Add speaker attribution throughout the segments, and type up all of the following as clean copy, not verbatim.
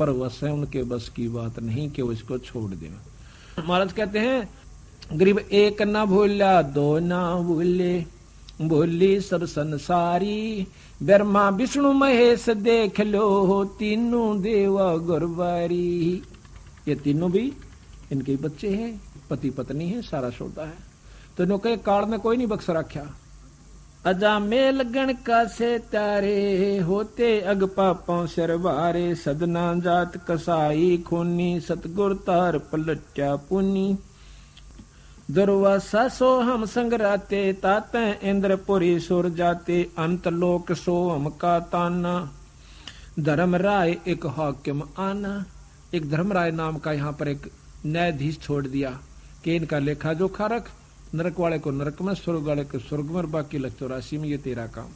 Speaker 1: पर वह उनके बस की बात नहीं कि वो इसको छोड़ दे। महाराज कहते हैं गरीब एक न भूला दो ना भूले, भूली सब संसारी, ब्रह्मा विष्णु महेश देख लो, तीनों देवा गुरबारी। ये तीनों भी इनके बच्चे हैं, पति पत्नी है, सारा सौदा है। तो इन्होंने काल में कोई नहीं बख्श रखा। अजा मेल गण का से तारे, होते अग पापों सरवारे, सदना जात कसाई खूनी, सतगुर तार पलट्या पुनी। दुर्वासा सो हम संगराते, ताते इंद्रपुरी सुर जाते, अंत लोक सो हम का ताना, धर्म राय एक हाकिम आना। एक धर्मराय नाम का यहाँ पर एक न्यायाधीश छोड़ दिया कि इनका लेखा जोखा रख, नरक वाले को नरक में, स्वर्ग वाले को स्वर्ग में, बाकी लग 84 में, ये तेरा काम।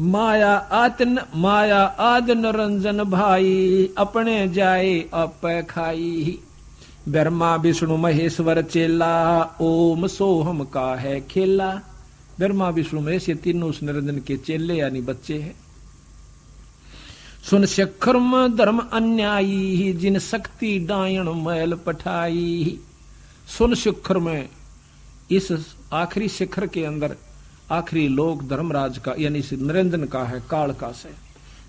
Speaker 1: माया आद निरंजन भाई, अपने जाए अप खाई, ब्रह्मा विष्णु महेश्वर चेला, ओम सोहम का है खेला। ब्रह्मा विष्णु महेश ये तीनों उस निरंजन के चेले यानी बच्चे हैं। सुन शिखरम धर्म अन्यायी, जिन शक्ति डायण मैल पठाई। सुन शिखर में, इस आखिरी शिखर के अंदर आखिरी लोक धर्मराज का यानी निरंजन का है, काल का से।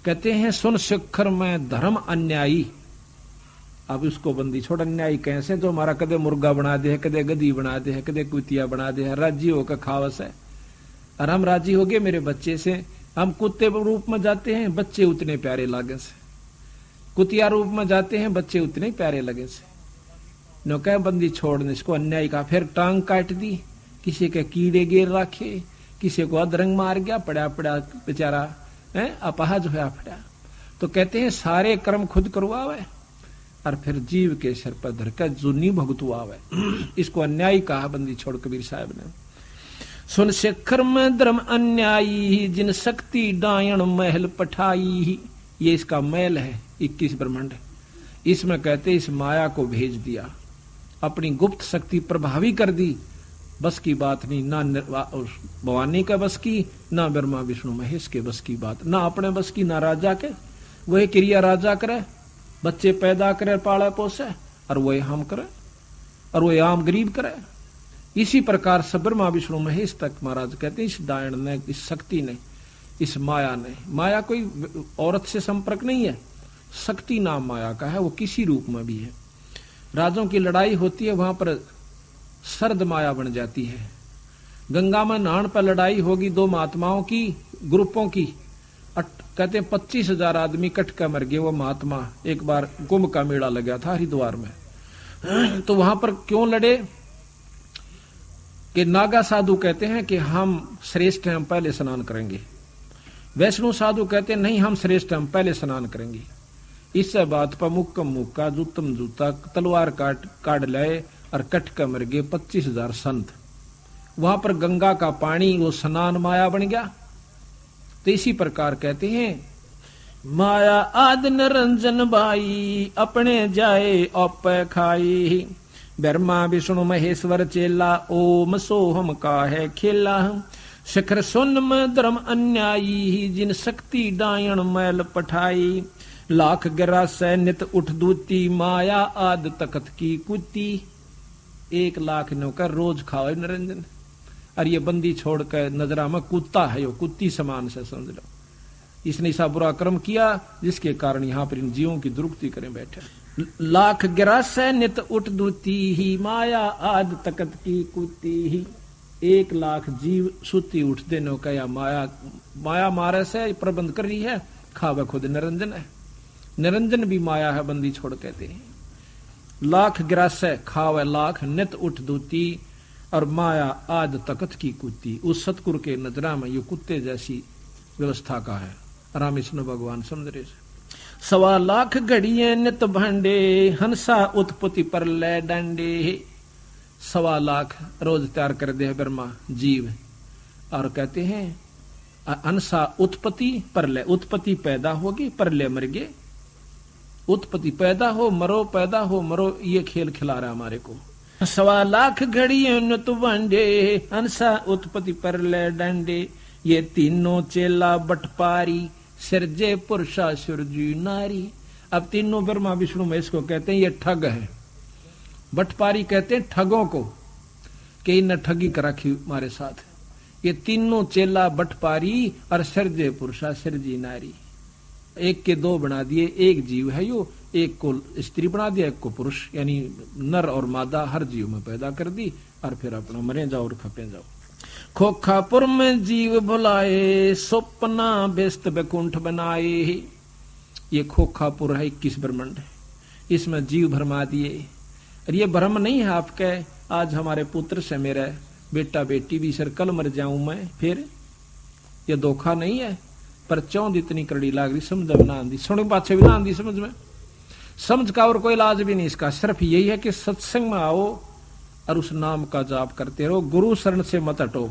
Speaker 1: कहते हैं सुन शिखर में धर्म अन्यायी। अब उसको बंदी छोड़, अन्यायी कैसे, जो हमारा कदे मुर्गा बना दे है, कदे गधी बना दे है, कदे कुतिया बना दे है, राजी होकर खावस है। और हम राजी हो गए मेरे बच्चे से। हम कुत्ते रूप में जाते हैं, बच्चे उतने प्यारे लागे से, कुतिया रूप में जाते हैं, बच्चे उतने प्यारे लगे से। नो कह बंदी छोड़ने इसको, अन्याय का। फिर टांग काट दी, किसी के कीड़े गिर रखे, किसी को अधरंग मार गया, पड़ा पड़ा बेचारा अपाहज होया पड़ा। तो कहते हैं सारे कर्म खुद करवावे और फिर जीव के सिर पर धरकर जुनी भुगतवावे। इसको अन्याय कहा बंदी छोड़ कबीर साहब ने। सुन शिखर में धर्म अन्यायी, जिन शक्ति डायण महल पठाई। ये इसका महल है 21 ब्रह्मांड। इसमें कहते इस माया को भेज दिया, अपनी गुप्त शक्ति प्रभावी कर दी। बस की बात नहीं, ना भवानी का बस की, ना ब्रह्मा विष्णु महेश के बस की बात, ना अपने बस की, ना राजा के। वही क्रिया राजा करे, बच्चे पैदा करे, पाले पोसे, और वही हम करे, और वही आम गरीब करे। इसी प्रकार से ब्रह्मा विष्णु महेश तक महाराज कहते हैं इस डायण ने, इस शक्ति ने, इस माया ने। माया कोई औरत से संपर्क नहीं है, शक्ति नाम माया का है, वो किसी रूप में भी है। राजों की लड़ाई होती है, वहां पर सर्द माया बन जाती है। गंगा में नहान पर लड़ाई होगी दो महात्माओं की, ग्रुपों की। कहते हैं 25,000 आदमी कट कर मर गए। वो महात्मा एक बार कुंभ का मेला लगा था हरिद्वार में, तो वहां पर क्यों लड़े कि नागा साधु कहते हैं कि हम श्रेष्ठ हैं, हम पहले स्नान करेंगे। वैष्णु साधु कहते हैं नहीं, हम श्रेष्ठ हैं, हम पहले स्नान करेंगे। इस बात पर मुक्कम मुक्का, जूतम जूता, तलवार काट लाए और कट कर मर गए 25,000 संत। वहां पर गंगा का पानी वो स्नान माया बन गया। तो इसी प्रकार कहते हैं माया आद निरंजन भाई, अपने जाए औप खाई, ब्रह्मा विष्णु महेश्वर चेला, ओम सोहम का है खेला। शिखर सुन में धर्म अन्यायी, जिन शक्ति डायण मैल पठाई, लाख गिरा से नित उठ दूती, माया आद तकत की कुती। 1 लाख नौकर रोज खाओ निरंजन। और ये बंदी छोड़कर नजरा में कुत्ता है, यो कुत्ती समान से समझ लो। इसने ऐसा बुरा कर्म किया जिसके कारण यहाँ पर इन जीवों की दुरुक्ति करें बैठे। लाख गिरा से नित उठ दूती ही, माया आद तकत की कुती ही। 1 लाख जीव सुती उठ देने का या माया मारे से प्रबंध कर रही है, खावे खुद निरंजन है। निरंजन भी माया है, बंदी छोड़ कहते हैं। लाख गिरास खावे लाख, नित उठ दूती, और माया आद तकत की कुत्ती। उस सतगुरु के नजरा में ये कुत्ते जैसी व्यवस्था का है। रामकृष्ण भगवान समझ रहे। 1.25 लाख घड़िए नित भांडे, हंसा उत्पत्ति पर ले डंडे। 1.25 लाख रोज तैयार कर दे ब्रह्मा जीव। और कहते हैं हंसा उत्पत्ति पर ले, उत्पत्ति पैदा होगी, पर ले मर गए। उत्पत्ति पैदा हो मरो, पैदा हो मरो, ये खेल खिला रहा हमारे को। 1.25 लाख घड़िए नित भांडे, हंसा उत्पत्ति पर ले डंडे। ये तीनों चेला बटपारी, सिरजे पुरुषा सुरजी नारी। अब तीनों ब्रह्मा विष्णु महेश को कहते हैं ये ठग है। बटपारी कहते हैं ठगों को कि इन्हें ठगी कर रखी हमारे साथ। ये तीनों चेला बटपारी और सिरजे पुरुषा सिरजी नारी, एक के दो बना दिए, एक जीव है यो, एक को स्त्री बना दिया, एक को पुरुष, यानी नर और मादा हर जीव में पैदा कर दी और फिर अपना मरे जाओ और खपे जाओ। खोखापुर में जीव भुलाए, स्वप्ना व्यस्त बैकुंठ बनाए। ये खोखापुर है 21 ब्रह्मांड है, इसमें जीव भरमा दिए। और ये भ्रम नहीं है आपके, आज हमारे पुत्र से मेरा बेटा बेटी भी सर कल मर जाऊं मैं, फिर ये धोखा नहीं है। पर चौंध इतनी कड़ी लाग रही, समझ में ना आंदी, सुन पाछे भी ना आंदी समझ में। समझ का और कोई इलाज भी नहीं इसका, सिर्फ यही है कि सत्संग में आओ और उस नाम का जाप करते रहो, गुरु शरण से मत हटो।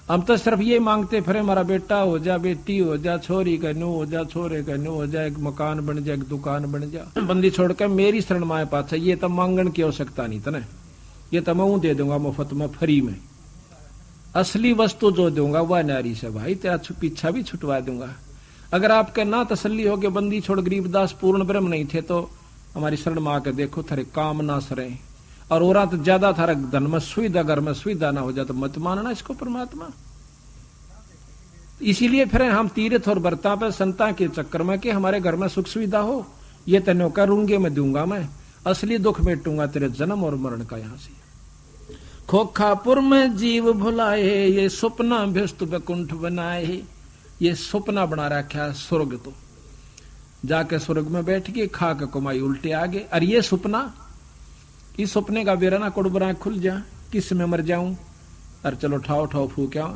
Speaker 1: हम तो सिर्फ ये मांगते फिर हमारा बेटा हो जा, बेटी हो जा, छोरी का न्यू हो जा, छोरे का न्यू हो जा, एक मकान बन जा, एक दुकान बन जा। बंदी छोड़कर मेरी शरण माए पाछे, ये तो मांगन की आवश्यकता नहीं था, ये तो मैं दे दूंगा मुफ्त में, फ्री में। असली वस्तु जो दूंगा वह नारी से भाई, तेरा पीछा भी छुटवा दूंगा। अगर आपके ना तसल्ली हो कि बंदी छोड़ गरीबदास पूर्ण ब्रह्म नहीं थे, तो हमारी शरण में आकर देखो, थारे काम ना सरे। और औरत तो ज्यादा थारा धन में सुविधा, घर में सुविधा ना हो जाए तो मत मानना इसको परमात्मा। इसीलिए फिर हम तीर्थ और व्रता पर संता के चक्कर में कि हमारे घर में सुख सुविधा हो, ये तेनों का रूंगे में दूंगा मैं, असली दुख मेटूंगा तेरे जन्म और मरण का। यहां से खोखापुर में जीव भुलाए, ये स्वप्ना व्यस्त बैकुंठ बनाए। ये स्वप्ना बना रखा स्वर्ग, तो जाके स्वर्ग में बैठ के खा के कमाई उल्टे आगे। और ये सपना, इस सपने का बेरा ना कुड़बरा खुल जा, किस में मर जाऊं, और चलो ठाव ठाव फूक्या,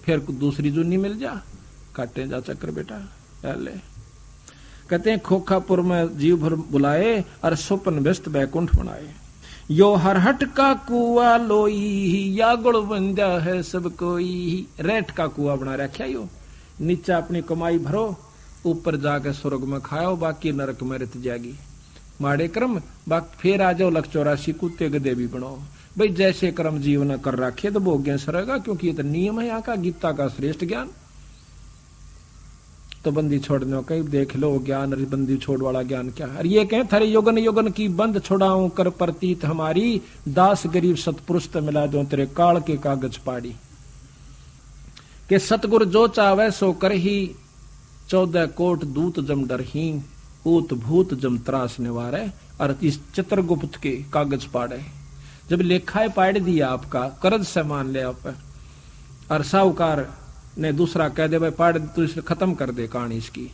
Speaker 1: फिर दूसरी जुनी मिल जा, काटे जा चक्कर बेटा। ले कहते हैं खोखापुर में जीव भर बुलाए और स्वप्न व्यस्त बैकुंठ बनाए। यो हरहट का कुआ लोई, या गुड़ बंदा है सब कोई। रेट का कुआ बना रखा यो, नीचे अपनी कमाई भरो, ऊपर जाकर स्वर्ग में खाओ, बाकी नरक में रत जाएगी। माड़े कर्म बाकी फिर आ जाओ, लख 84 कुत्ते गधे भी बनाओ। भाई जैसे कर्म जीवन कर रखे तो भोग्य सरेगा, क्योंकि ये तो नियम है यहाँ का, गीता का श्रेष्ठ ज्ञान। तो बंदी छोड़ने का देख लो ज्ञान, बंदी छोड़ वाला ज्ञान क्या है। ये कहें थारे योगन योगन की बंद छोड़ाऊं, कर प्रतीत हमारी, दास गरीब सतपुरुष तो मिला दो तेरे काल के कागज पाड़ी। के सतगुर जो चावे सो कर ही, 14 कोट दूत जम डर ही, ऊत भूत जम त्रास निवारे। और इस चित्रगुप्त के कागज पाड़े, जब लेखाए पाड़ दिया आपका, कर्ज से मान ले आप, और साहूकार ने दूसरा कह दे भाई पाड़ तू इसे खत्म कर दे कहानी इसकी,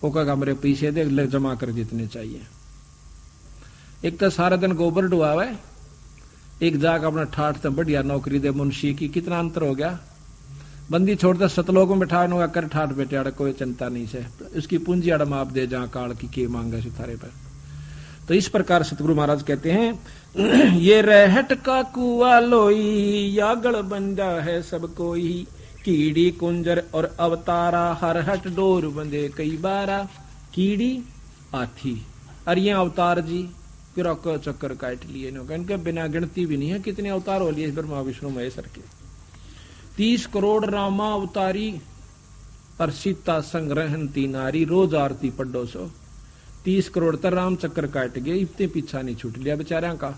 Speaker 1: वो कहेगा मेरे पैसे दे, ले जमा कर जितने चाहिए। एक तो सारा दिन गोबर डुआवे, एक जाग अपना ठाठ से बढ़िया नौकरी दे मुंशी की, कितना अंतर हो गया। बंदी छोड़ते सतलोक में बैठा कर ठाठ बेटे अड़ कोई चिंता नहीं से, उसकी पूंजी अड़ माप दे जहां काल की के मांगे सितारे पर। तो इस प्रकार सतगुरु महाराज कहते हैं ये रहट का कुआ लोई, या गढ़ बंदा है सब कोई। कीड़ी कुंजर और अवतारा, हरहट डोर बंदे कई बारा। कीड़ी हाथी और ये अवतार जी फिर चक्कर काट लिए, इनके बिना गिनती भी नहीं है कितने अवतार हो लिए ब्रह्मा विष्णु महेश्वर के। 30 करोड़ रामा अवतारी और सीता संग रहती नारी, रोज आरती पढ़ो सो। 30 करोड़ तर राम चक्कर काट गए, इतने पीछा नहीं छूट लिया बेचारा का।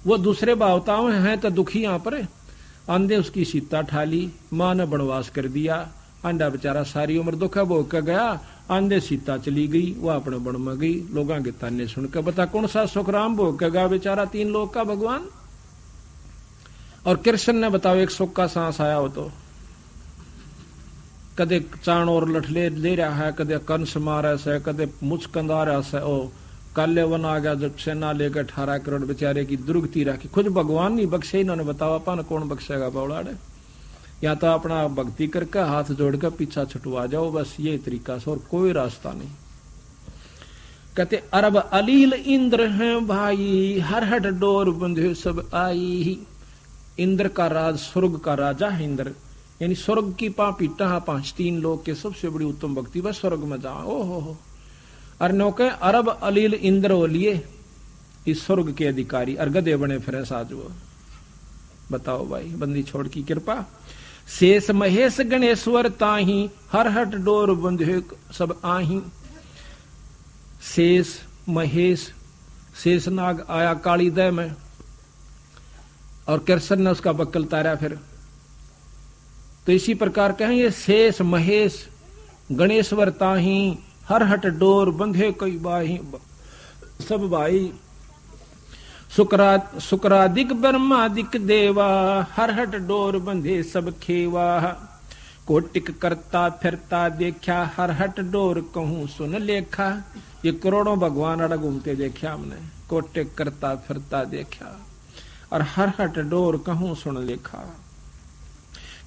Speaker 1: वो दूसरे भावताओं हैं तो दुखी यहाँ पर। आंधे उसकी सीता ठाली, मां ने बनवास कर दिया, आंडा बेचारा सारी उम्र दुखा भोग कर गया। आंधे सीता चली गई, वो अपने बन में गई, लोगों के ताने सुनकर बता कौन सा सुख राम भोग कर गया बेचारा, 3 लोग का भगवान। और कृष्ण ने बताओ एक सुख का सांस आया हो तो, कदे चाण और लठले ले रहा है, कदे कंस मारा से, कदे मुचकंदा रहा से। ओ काले वन आ गया जब सेना लेकर 18 करोड़ बेचारे की दुर्गति रखी, खुद भगवान नहीं बख्शे, इन्होंने बताओ अपन कौन बख्शेगा बौड़ाड़े। या तो अपना भक्ति करके हाथ जोड़कर पीछा छुटवा जाओ, बस ये तरीका से, और कोई रास्ता नहीं। कहते अरब अलील इंद्र हैं भाई, हरहट डोर बंधे सब आई। इंद्र का राज, स्वर्ग का राजा है इंद्र, यानी स्वर्ग की पीटा 5 लोग के सबसे बड़ी उत्तम भक्ति, बस स्वर्ग में जा। ओहो और नौके अरब अलील इंद्र हो लिए इस स्वर्ग के अधिकारी, और गधे बने फिर साज वो। बताओ भाई बंदी छोड़ की कृपा। शेष महेश गणेश्वर ताही हर हट डोर बंधे सब आही। शेष महेश, शेषनाग आया काली दह में और कृष्ण ने उसका बक्कल तारा फिर। तो इसी प्रकार कहें ये शेष महेश गणेश्वर ताही हर हट डोर बंधे कई बाही सब भाई। शुक्रादिक ब्रह्मादिक देवा हर हट डोर बंधे सब खेवा। कोटिक करता फिरता देखा हर हट डोर कहूं सुन लेखा। ये करोड़ों भगवान अड़ घूमते देखा हमने, कोटिक करता फिरता देखा और हर हट डोर कहूं सुन लेखा।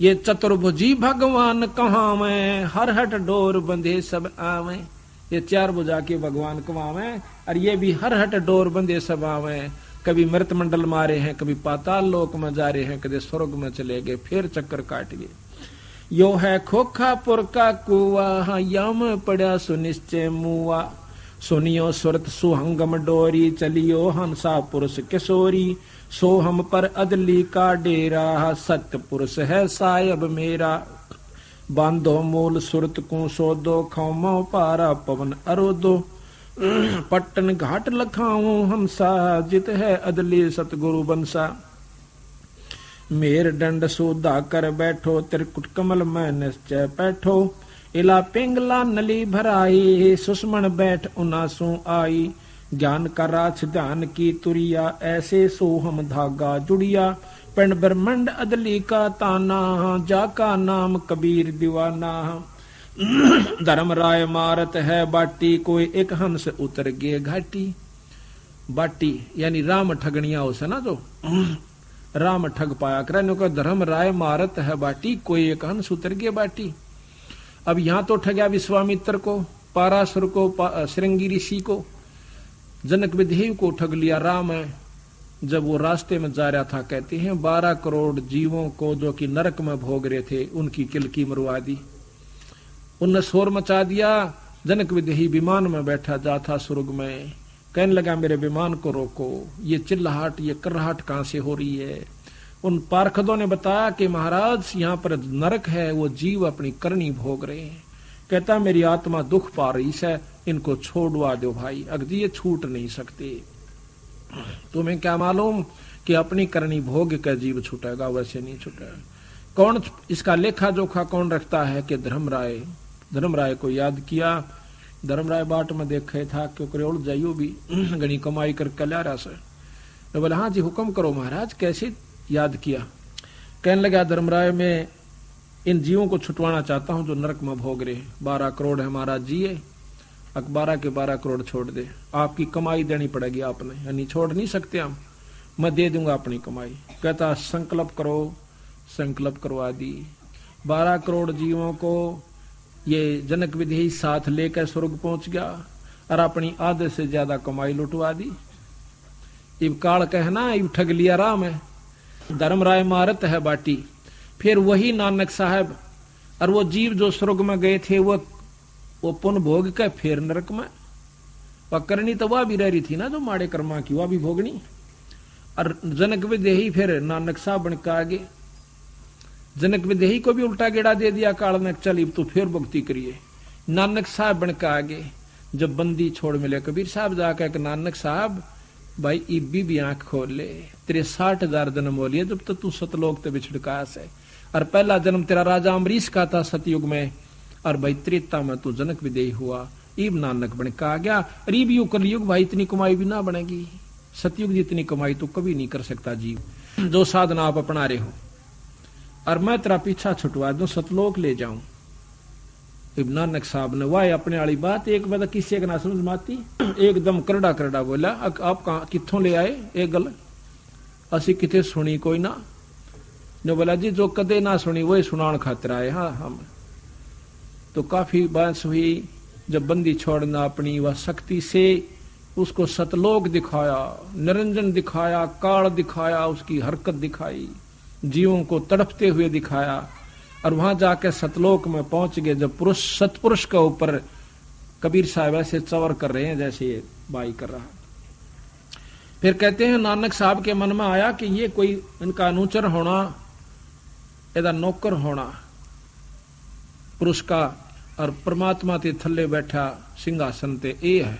Speaker 1: ये चतुर्भुजी भगवान कहाँ में हर हट डोर बंधे सब आवे। ये चार भुजा के भगवान कहाँ में और ये भी हर हट डोर बंधे सब आवे। कभी मृत मंडल मारे हैं, कभी पाताल लोक में जा रहे हैं, कभी स्वर्ग में चले गए, फिर चक्कर काट गए। यो है खोखापुर का कुआ यम पड़ा सुनिश्चय मुआ। सुनियो सुरत सुहंगम डोरी चलियो हंसा पुरुष किशोरी। सो हम पर अदली का डेरा सत्य पुरुष है सायब मेरा। बांधो मूल सुरत को सोदो खौमो पारा पवन अरोदो। पट्टन घाट लखाऊं हमसा जित है अदली सतगुरु बंसा। मेर दंड सोधा कर बैठो त्रिकुट कमल में निश्चय बैठो। इला पिंगला नली भराई सुषमण बैठ उनासू आई। ज्ञान का राछ ध्यान की तुरिया ऐसे सोहम धागा जुड़िया। पिंड ब्रह्मंड अदली का ताना जाका नाम कबीर दीवाना। धर्म राय मारत है बाटी कोई एक हंस उतर गए घाटी। बाटी यानी राम ठगनिया उसे ना जो राम ठग पाया करे को धर्म राय मारत है बाटी कोई एक हंस उतर गए बाटी। अब यहां तो ठगया विश्वामित्र को, पारासुर को, श्रृंगी ऋषि को, जनक विदेह को ठग लिया। राम है जब वो रास्ते में जा रहा था कहते हैं 12 करोड़ जीवों को जो कि नरक में भोग रहे थे उनकी किलकी मरवा दी। उनने शोर मचा दिया। जनक विदेही विमान में बैठा जा था स्वर्ग में, कहने लगा मेरे विमान को रोको, ये चिल्लाहट ये कर्राहट कहां से हो रही है। उन पार्षदों ने बताया कि महाराज यहाँ पर नरक है, वो जीव अपनी करनी भोग रहे हैं। कहता मेरी आत्मा दुख पा रही है, इनको छोड़वा दो भाई, अगदी ये छूट नहीं सकते। तुम्हें क्या मालूम कि अपनी करनी भोग का जीव छूटेगा, वैसे नहीं छूटेगा। कौन इसका लेखा जोखा कौन रखता है कि धर्मराय। धर्मराय को याद किया। धर्मराय बाट में देखे था क्योंकि उड़ जाइयो भी घनी कमाई करके ला रहा सर। तो बोला हाँ जी हुक्म करो महाराज, कैसे याद किया। कहने लगा धर्मराय मैं इन जीवों को छुटवाना चाहता हूं जो नरक में भोग रहे। 12 करोड़ है महाराज जी, 12 के 12 करोड़ छोड़ दे, आपकी कमाई देनी पड़ेगी आपने, यानी छोड़ नहीं सकते हम, मैं दे दूंगा अपनी कमाई। कहता संकल्प करो। संकल्प करवा दी। 12 करोड़ जीवों को ये जनक विदेही साथ लेकर स्वर्ग पहुंच गया और अपनी आधे से ज्यादा कमाई लुटवा दी। इब काल कहना इब ठग लिया राम है। धर्मराय मारत है बाटी। फिर वही नानक साहब और वो जीव जो स्वर्ग में गए थे वो पुन भोग के फिर नरक में। वह करनी तो वह भी रह रही थी ना जो माड़े कर्मा की, वह भी भोगनी। और जनक विदेही फिर नानक साहब बन के आगे। जनक विदेही को भी उल्टा गेड़ा दे दिया काल ने, चल तो फिर भक्ति करिए। नानक साहब बन के आगे। जब बंदी छोड़ मिले कबीर साहब जाकर नानक साहब भाई इब्बी भी आंख खोल ले, तेरे 60,000 जन्म हो लिए जब तक तू सतलोक ते बिछड़का से। और पहला जन्म तेरा राजा अमरीश का था सतयुग में, और भाई त्रेता में तू जनक विदेही हुआ। इब नानक बन के आ गया। और इब यू कलयुग भाई इतनी कमाई भी ना बनेगी, सतयुग जितनी कमाई तो कभी नहीं कर सकता जीव। जो साधना आप अपना रहे हो और मैं तेरा पीछा छुटवा दूं, सतलोक ले जाऊं। इब नानक साहब ने वाह अपने वाली बात एक बार किसी का ना समझ माती, एकदम करड़ा करड़ा बोला आप कित्थों ले आए ये गल, असी किथे सुनी कोई ना। जो बोला जी जो कदे ना सुनी वही सुनान खातिर आए। हाँ हम तो काफी बहस हुई। जब बंदी छोड़ना अपनी वह शक्ति से उसको सतलोक दिखाया, निरंजन दिखाया, काल दिखाया, उसकी हरकत दिखाई, जीवों को तड़पते हुए दिखाया। और वहां जाकर सतलोक में पहुंच गए। जब पुरुष सतपुरुष के ऊपर कबीर साहब ऐसे चवर कर रहे हैं जैसे ये बाई कर रहा। फिर कहते हैं नानक साहब के मन में आया कि ये कोई इनका अनुचर होना ਇਹਦਾ ਨੌਕਰ ਹੋਣਾ ਪੁਰਸ਼ का और परमात्मा के थले बैठा सिंहासन ते ये है।